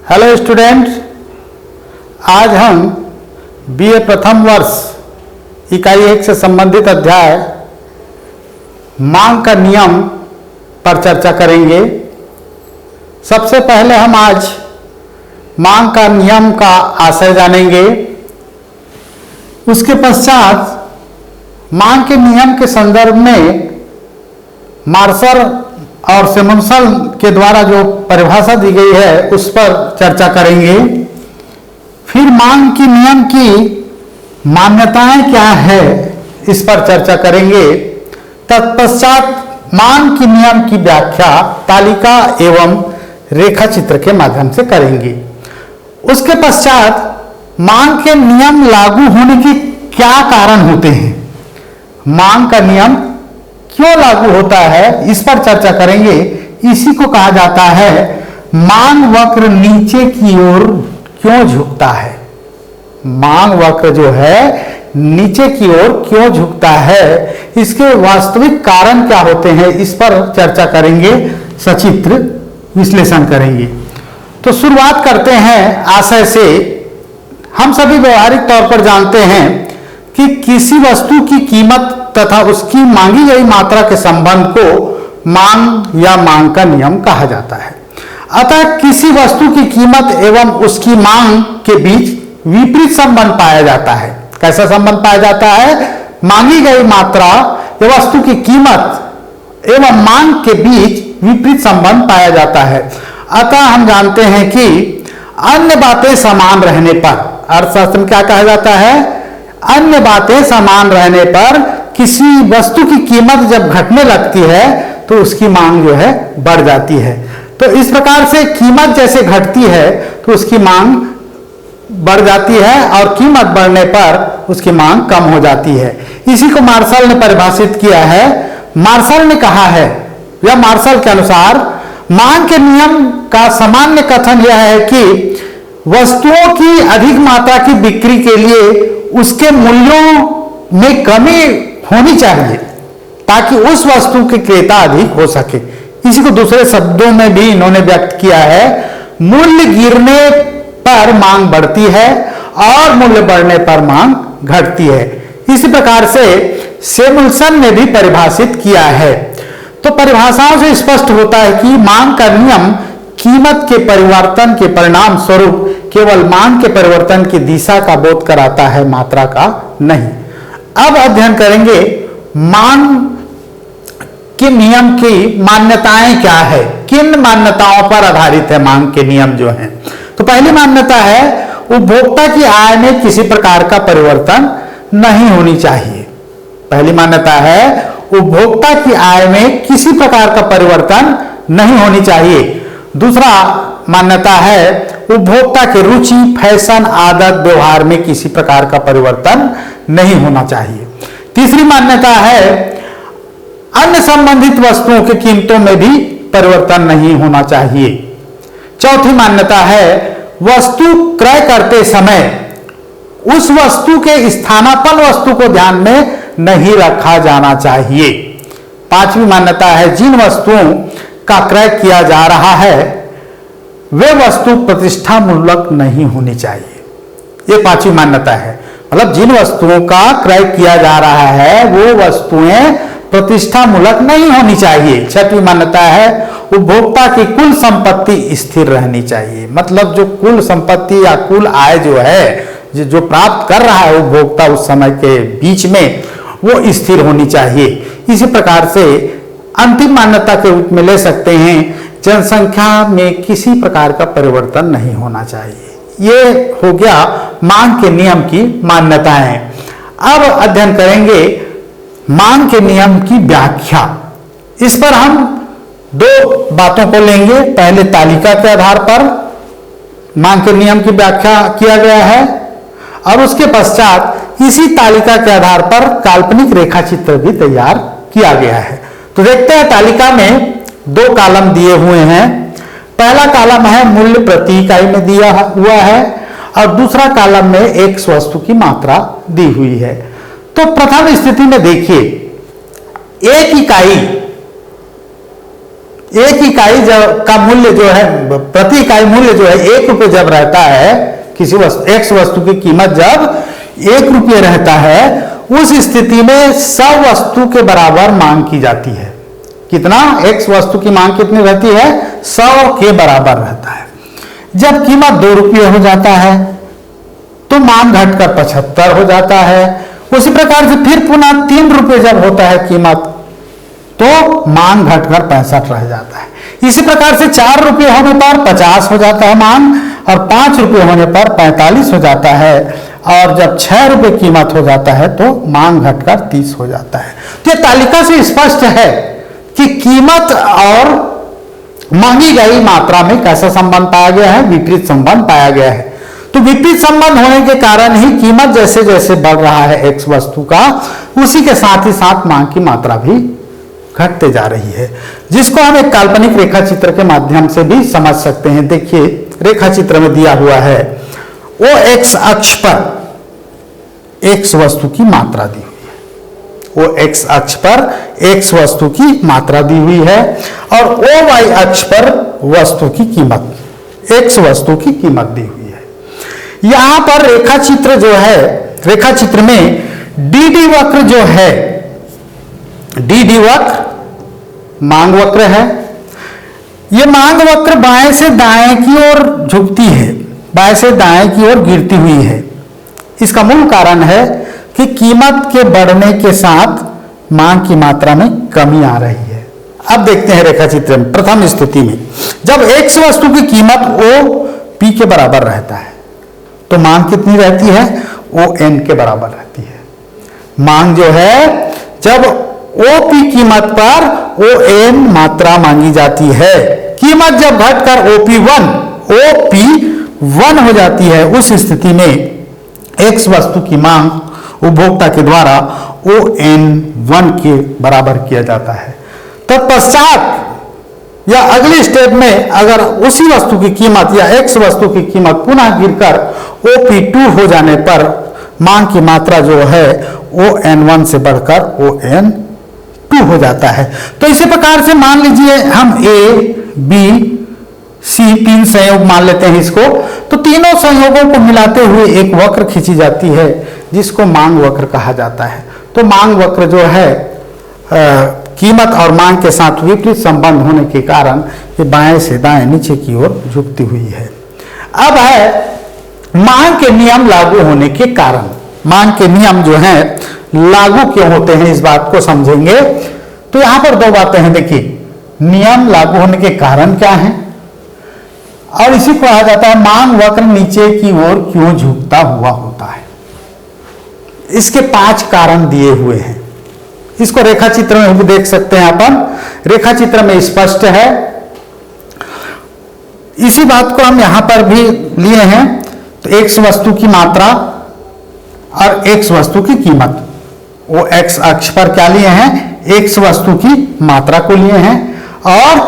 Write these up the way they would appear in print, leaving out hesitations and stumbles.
Hello students, आज हम BA प्रथम वर्ष इकाई 1 से संबंधित अध्याय मांग का नियम पर चर्चा करेंगे। सबसे पहले हम आज मांग का नियम का आशय जानेंगे। उसके पश्चात मांग के नियम के संदर्भ में मार्शल और सिमोंसन के द्वारा जो परिभाषा दी गई है उस पर चर्चा करेंगे। फिर मांग की नियम की मान्यताएं क्या है इस पर चर्चा करेंगे। तत्पश्चात मांग की नियम की व्याख्या तालिका एवं रेखा चित्र के माध्यम से करेंगे। उसके पश्चात मांग के नियम लागू होने के क्या कारण होते हैं, मांग का नियम क्यों लागू होता है इस पर चर्चा करेंगे। इसी को कहा जाता है मांग वक्र नीचे की ओर क्यों झुकता है। मांग वक्र जो है नीचे की ओर क्यों झुकता है, इसके वास्तविक कारण क्या होते हैं इस पर चर्चा करेंगे, सचित्र विश्लेषण करेंगे। तो शुरुआत करते हैं आशय से। हम सभी व्यवहारिक तौर पर जानते हैं कि किसी वस्तु की कीमत तथा उसकी मांगी गई मात्रा के संबंध को मांग या मांग का नियम कहा जाता है। अतः किसी वस्तु की कीमत एवं उसकी मांग के बीच विपरीत संबंध पाया जाता है। कैसा संबंध पाया जाता है? मांगी गई मात्रा या वस्तु की कीमत एवं मांग के बीच विपरीत संबंध पाया जाता है। अतः हम जानते हैं कि अन्य बातें समान रहने पर, अर्थशास्त्र में क्या कहा जाता है, अन्य बातें समान रहने पर किसी वस्तु की कीमत जब घटने लगती है तो उसकी मांग जो है बढ़ जाती है। तो इस प्रकार से कीमत जैसे घटती है तो उसकी मांग बढ़ जाती है और कीमत बढ़ने पर उसकी मांग कम हो जाती है। इसी को मार्शल ने परिभाषित किया है। मार्शल ने कहा है, या मार्शल के अनुसार मांग के नियम का सामान्य कथन यह है कि वस्तुओं की अधिक मात्रा की बिक्री के लिए उसके मूल्यों में कमी होनी चाहिए ताकि उस वस्तु के क्रेता अधिक हो सके। इसी को दूसरे शब्दों में भी इन्होंने व्यक्त किया है, मूल्य गिरने पर मांग बढ़ती है और मूल्य बढ़ने पर मांग घटती है। इसी प्रकार से सिमोंसन ने भी परिभाषित किया है। तो परिभाषाओं से स्पष्ट होता है कि मांग का नियम कीमत के परिवर्तन के परिणाम स्वरूप केवल मांग के परिवर्तन की दिशा का बोध कराता है, मात्रा का नहीं। अब अध्ययन करेंगे मांग के नियम की मान्यताएं क्या है, किन मान्यताओं पर आधारित है मांग के नियम जो हैं। तो पहली मान्यता है उपभोक्ता की आय में किसी प्रकार का परिवर्तन नहीं होनी चाहिए। पहली मान्यता है उपभोक्ता की आय में किसी प्रकार का परिवर्तन नहीं होनी चाहिए। दूसरा मान्यता है उपभोक्ता की रुचि, फैशन, आदत, व्यवहार में किसी प्रकार का परिवर्तन नहीं होना चाहिए। तीसरी मान्यता है अन्य संबंधित वस्तुओं की कीमतों में भी परिवर्तन नहीं होना चाहिए। चौथी मान्यता है वस्तु क्रय करते समय उस वस्तु के स्थानापन्न वस्तु को ध्यान में नहीं रखा जाना चाहिए। पांचवी मान्यता है जिन वस्तुओं का क्रय किया जा रहा है वे वस्तु प्रतिष्ठामूलक नहीं होनी चाहिए। ये पांचवी मान्यता है, मतलब जिन वस्तुओं का क्रय किया जा रहा है वो वस्तुएं प्रतिष्ठामूलक नहीं होनी चाहिए। छठवीं मान्यता है उपभोक्ता की कुल संपत्ति स्थिर रहनी चाहिए, मतलब जो कुल संपत्ति या कुल आय जो है जो प्राप्त कर रहा है उपभोक्ता उस समय के बीच में वो स्थिर होनी चाहिए। इसी प्रकार से अंतिम मान्यता के रूप में ले सकते हैं जनसंख्या में किसी प्रकार का परिवर्तन नहीं होना चाहिए। ये हो गया मांग के नियम की मान्यताएं। अब अध्ययन करेंगे मांग के नियम की व्याख्या। इस पर हम दो बातों को लेंगे। पहले तालिका के आधार पर मांग के नियम की व्याख्या किया गया है और उसके पश्चात इसी तालिका के आधार पर काल्पनिक रेखा चित्र भी तैयार किया गया है। तो देखते हैं तालिका में दो कॉलम दिए हुए हैं। पहला कॉलम है मूल्य प्रति इकाई में दिया हुआ है और दूसरा कॉलम में एक वस्तु की मात्रा दी हुई है। तो प्रथम स्थिति में देखिए, एक इकाई एक इकाई का मूल्य जो है, प्रति इकाई मूल्य जो है 1 रुपये जब रहता है, किसी एक्स वस्तु की कीमत जब 1 रुपये रहता है, उस स्थिति में 100 वस्तु के बराबर मांग की जाती है। कितना? एक्स वस्तु की मांग कितनी रहती है? 100 के बराबर रहता है। जब कीमत 2 रुपये हो जाता है तो मांग घटकर 75 हो जाता है। उसी प्रकार से फिर पुनः 3 रुपये जब होता है कीमत, तो मांग घटकर 65 रह जाता है। इसी प्रकार से 4 रुपये होने पर 50 हो जाता है मांग, और 5 रुपये होने पर 45 हो जाता है, और जब 6 रुपये कीमत हो जाता है तो मांग घटकर 30 हो जाता है। तो ये तालिका से स्पष्ट है कि कीमत और मांगी गई मात्रा में कैसा संबंध पाया गया है? विपरीत संबंध पाया गया है। तो विपरीत संबंध होने के कारण ही कीमत जैसे जैसे बढ़ रहा है एक्स वस्तु का, उसी के साथ ही साथ मांग की मात्रा भी घटते जा रही है, जिसको हम एक काल्पनिक रेखा चित्र के माध्यम से भी समझ सकते हैं। देखिए रेखा चित्र में दिया हुआ है, ओ एक्स अक्ष पर एक्स वस्तु की मात्रा दी हुई है, ओ एक्स अक्ष पर एक्स वस्तु की मात्रा दी हुई है, और ओ वाई अक्ष पर वस्तु की कीमत, एक्स वस्तु की कीमत दी हुई है। यहां पर रेखा चित्र जो है, रेखा चित्र में डी डी वक्र जो है, डी डी वक्र मांग वक्र है। यह मांग वक्र बाएं से दाएं की ओर झुकती है, बाएं से दाएं की ओर गिरती हुई है। इसका मूल कारण है कि कीमत के बढ़ने के साथ मांग की मात्रा में कमी आ रही है। अब देखते हैं रेखा चित्र में प्रथम स्थिति में, जब एक्स वस्तु की कीमत ओ पी के बराबर रहता है तो मांग कितनी रहती है? ओ एन के बराबर रहती है। मांग जो है, जब ओ पी कीमत पर ओ एन मात्रा मांगी जाती है, कीमत जब घटकर ओ पी वन हो जाती है, उस स्थिति में एक्स वस्तु की मांग उपभोक्ता के द्वारा ओ एन 1 के बराबर किया जाता है। तत्पश्चात या अगली स्टेप में अगर उसी वस्तु की कीमत या एक्स वस्तु की कीमत पुनः गिरकर OP2 हो जाने पर मांग की मात्रा जो है ON1 से बढ़कर ON2 हो जाता है। तो इसी प्रकार से मान लीजिए हम A, B, C 3 संयोग मान लेते हैं इसको, तो तीनों संयोगों को मिलाते हुए एक वक्र खींची जाती है जिसको मांग वक्र कहा जाता है। तो मांग वक्र जो है कीमत और मांग के साथ विपरीत संबंध होने के कारण ये बाएं से दाएं नीचे की ओर झुकती हुई है। अब है मांग के नियम लागू होने के कारण। मांग के नियम जो हैं लागू क्यों होते हैं, इस बात को समझेंगे। तो यहां पर 2 बातें हैं। देखिए, नियम लागू होने के कारण क्या है, और इसी को कहा जाता है मांग वक्र नीचे की ओर क्यों झुकता हुआ होता है। इसके 5 कारण दिए हुए हैं। इसको रेखा चित्र में भी देख सकते हैं अपन, रेखा चित्र में स्पष्ट है। इसी बात को हम यहां पर भी लिए हैं। तो एक्स वस्तु की मात्रा और एक्स वस्तु की कीमत, वो एक्स अक्ष पर क्या लिए हैं? एक्स वस्तु की मात्रा को लिए हैं, और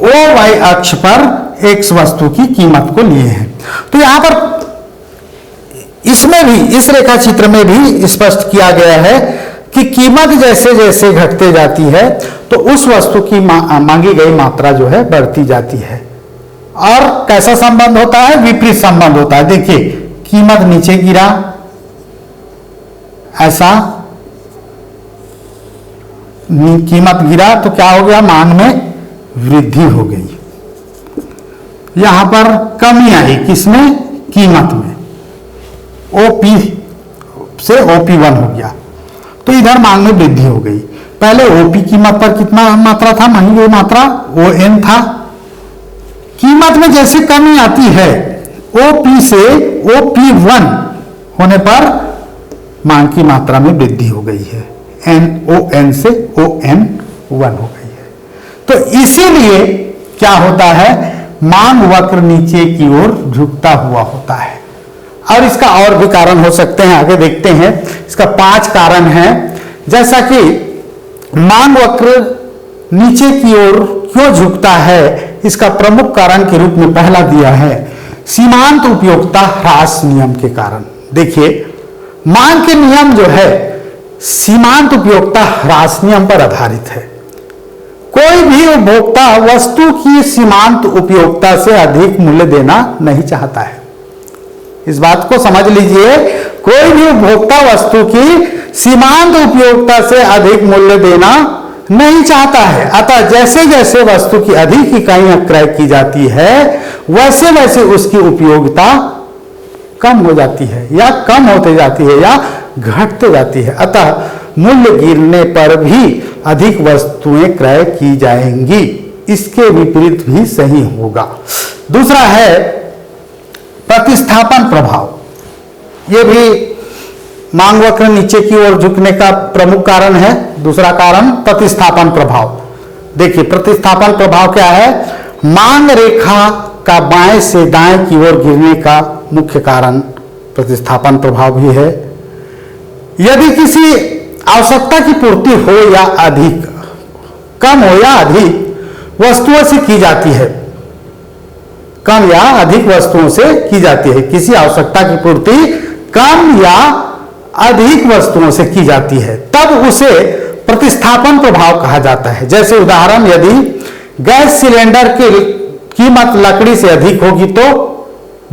ओ वाई अक्ष पर एक्स वस्तु की कीमत को लिए हैं। तो यहां पर इसमें भी, इस रेखा चित्र में भी स्पष्ट किया गया है कि कीमत जैसे जैसे घटते जाती है तो उस वस्तु की मांगी गई मात्रा जो है बढ़ती जाती है। और कैसा संबंध होता है? विपरीत संबंध होता है। देखिए, कीमत नीचे गिरा, ऐसा कीमत गिरा तो क्या हो गया? मांग में वृद्धि हो गई। यहां पर कमी आई, किसमें? कीमत में। ओपी से OP1 हो गया, तो इधर मांग में वृद्धि हो गई। पहले ओपी कीमत पर कितना मात्रा था? मांगी गई मात्रा ON था। कीमत में जैसे कमी आती है, OP से OP1 होने पर मांग की मात्रा में वृद्धि हो गई है, ON से ON1 हो गई है। तो इसीलिए क्या होता है? मांग वक्र नीचे की ओर झुकता हुआ होता है। और इसका और भी कारण हो सकते हैं, आगे देखते हैं। इसका 5 कारण हैं। जैसा कि मांग वक्र नीचे की ओर क्यों झुकता है, इसका प्रमुख कारण के रूप में पहला दिया है सीमांत उपयोगिता ह्रास नियम के कारण। देखिए, मांग के नियम जो है सीमांत उपयोगिता ह्रास नियम पर आधारित है। कोई भी उपभोक्ता वस्तु की सीमांत उपयोगिता से अधिक मूल्य देना नहीं चाहता है। इस बात को समझ लीजिए, कोई भी उपभोक्ता वस्तु की सीमांत उपयोगिता से अधिक मूल्य देना नहीं चाहता है। अतः जैसे जैसे वस्तु की अधिक इकाइयां क्रय की जाती है, वैसे वैसे उसकी उपयोगिता कम हो जाती है या कम होते जाती है या घटते जाती है। अतः मूल्य गिरने पर भी अधिक वस्तुएं क्रय की जाएंगी। इसके विपरीत भी सही होगा। दूसरा है प्रतिस्थापन प्रभाव। यह भी मांग वक्र नीचे की ओर झुकने का प्रमुख कारण है। दूसरा कारण प्रतिस्थापन प्रभाव। देखिए प्रतिस्थापन प्रभाव क्या है? मांग रेखा का बाएं से दाएं की ओर गिरने का मुख्य कारण प्रतिस्थापन प्रभाव भी है। यदि किसी आवश्यकता की पूर्ति हो या अधिक, कम हो या अधिक वस्तुओं से की जाती है, कम या अधिक वस्तुओं से की जाती है, किसी आवश्यकता की पूर्ति कम या अधिक वस्तुओं से की जाती है, तब उसे प्रतिस्थापन प्रभाव कहा जाता है। जैसे उदाहरण, यदि गैस सिलेंडर की कीमत लकड़ी से अधिक होगी तो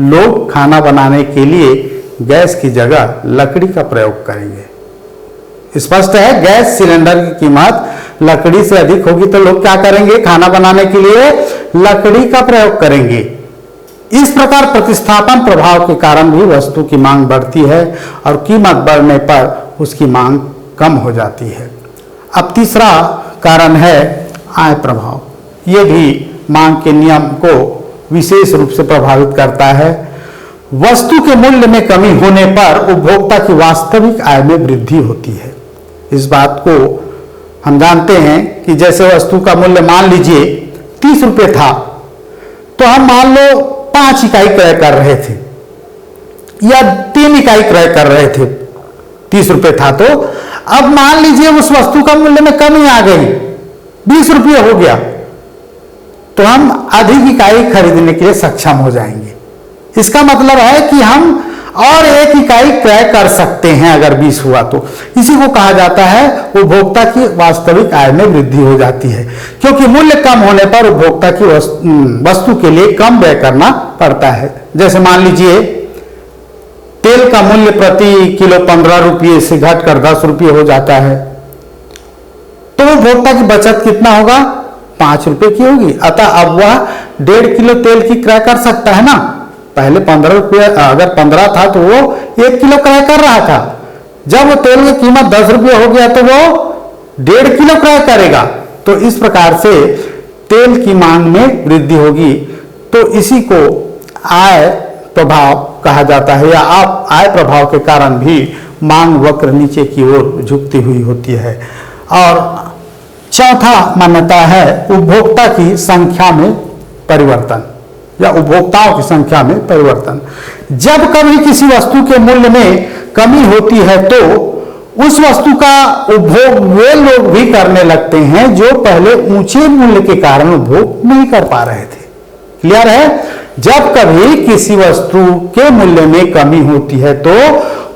लोग खाना बनाने के लिए गैस की जगह लकड़ी का प्रयोग करेंगे। स्पष्ट है, गैस सिलेंडर की कीमत लकड़ी से अधिक होगी तो लोग क्या करेंगे? खाना बनाने के लिए लकड़ी का प्रयोग करेंगे। इस प्रकार प्रतिस्थापन प्रभाव के कारण भी वस्तु की मांग बढ़ती है और कीमत बढ़ने पर उसकी मांग कम हो जाती है। अब तीसरा कारण है आय प्रभाव। यह भी मांग के नियम को विशेष रूप से प्रभावित करता है। वस्तु के मूल्य में कमी होने पर उपभोक्ता की वास्तविक आय में वृद्धि होती है। इस बात को हम जानते हैं कि जैसे वस्तु का मूल्य मान लीजिए 30 रुपये था, तो हम मान लो 5 इकाई क्रय कर रहे थे या 3 इकाई क्रय कर रहे थे, 30 रुपये था, तो अब मान लीजिए उस वस्तु का मूल्य में कमी आ गई, 20 रुपये हो गया, तो हम अधिक इकाई खरीदने के लिए सक्षम हो जाएंगे। इसका मतलब है कि हम और 1 इकाई क्रय कर सकते हैं अगर 20 हुआ तो। इसी को कहा जाता है उपभोक्ता की वास्तविक आय में वृद्धि हो जाती है, क्योंकि मूल्य कम होने पर उपभोक्ता की वस्तु के लिए कम व्यय करना पड़ता है। जैसे मान लीजिए तेल का मूल्य प्रति किलो 15 रुपये से घटकर 10 रुपये हो जाता है, तो उपभोक्ता की बचत कितना होगा? 5 रुपये की होगी। अतः अब वह 1.5 किलो तेल की क्रय कर सकता है ना। पहले 15 रुपये, अगर 15 था तो वो 1 किलो क्रय कर रहा था। जब वो तेल की कीमत 10 रुपये हो गया तो वो 1.5 किलो क्रय करेगा। तो इस प्रकार से तेल की मांग में वृद्धि होगी। तो इसी को आय प्रभाव कहा जाता है, या आय प्रभाव के कारण भी मांग वक्र नीचे की ओर झुकती हुई होती है। और चौथा मान्यता है उपभोक्ता की संख्या में परिवर्तन या उपभोक्ताओं की संख्या में परिवर्तन। जब कभी किसी वस्तु के मूल्य में कमी होती है तो उस वस्तु का उपभोग वे लोग भी करने लगते हैं जो पहले ऊंचे मूल्य के कारण उपभोग नहीं कर पा रहे थे। क्लियर है? जब कभी किसी वस्तु के मूल्य में कमी होती है तो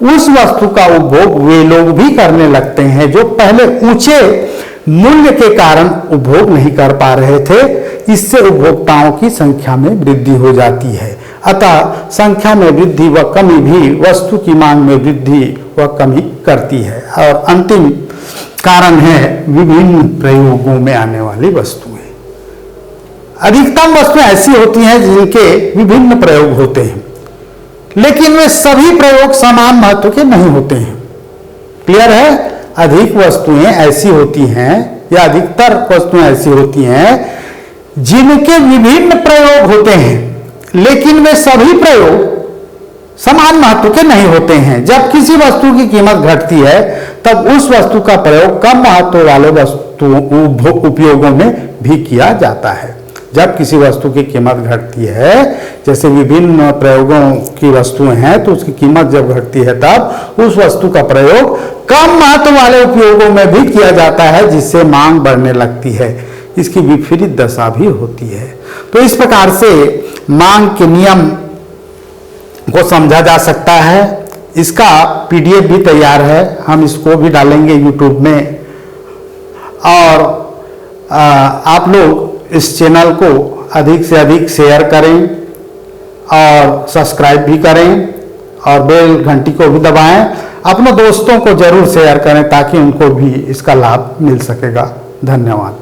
उस वस्तु का उपभोग वे लोग भी करने लगते हैं जो पहले ऊंचे मूल्य के कारण उपभोग नहीं कर पा रहे थे। इससे उपभोक्ताओं की संख्या में वृद्धि हो जाती है। अतः संख्या में वृद्धि व कमी भी वस्तु की मांग में वृद्धि व कमी करती है। और अंतिम कारण है विभिन्न प्रयोगों में आने वाली वस्तुएं। अधिकतम वस्तुएं ऐसी होती हैं जिनके विभिन्न प्रयोग होते हैं, लेकिन वे सभी प्रयोग समान महत्व के नहीं होते हैं। क्लियर है? अधिक वस्तुएं ऐसी होती हैं या अधिकतर वस्तुएं ऐसी होती हैं जिनके विभिन्न प्रयोग होते हैं, लेकिन वे सभी प्रयोग समान महत्व के नहीं होते हैं। जब किसी वस्तु की कीमत घटती है तब उस वस्तु का प्रयोग कम महत्व वाले उपयोगों में भी किया जाता है। जब किसी वस्तु की कीमत घटती है, जैसे विभिन्न प्रयोगों की वस्तुएं हैं, तो उसकी कीमत जब घटती है तब उस वस्तु का प्रयोग कम महत्व वाले उपयोगों में भी किया जाता है, जिससे मांग बढ़ने लगती है। इसकी विपरीत दशा भी होती है। तो इस प्रकार से मांग के नियम को समझा जा सकता है। इसका PDF भी तैयार है, हम इसको भी डालेंगे YouTube में। और आप लोग इस चैनल को अधिक से अधिक शेयर करें और सब्सक्राइब भी करें और बेल घंटी को भी दबाएं। अपने दोस्तों को जरूर शेयर करें ताकि उनको भी इसका लाभ मिल सकेगा। धन्यवाद।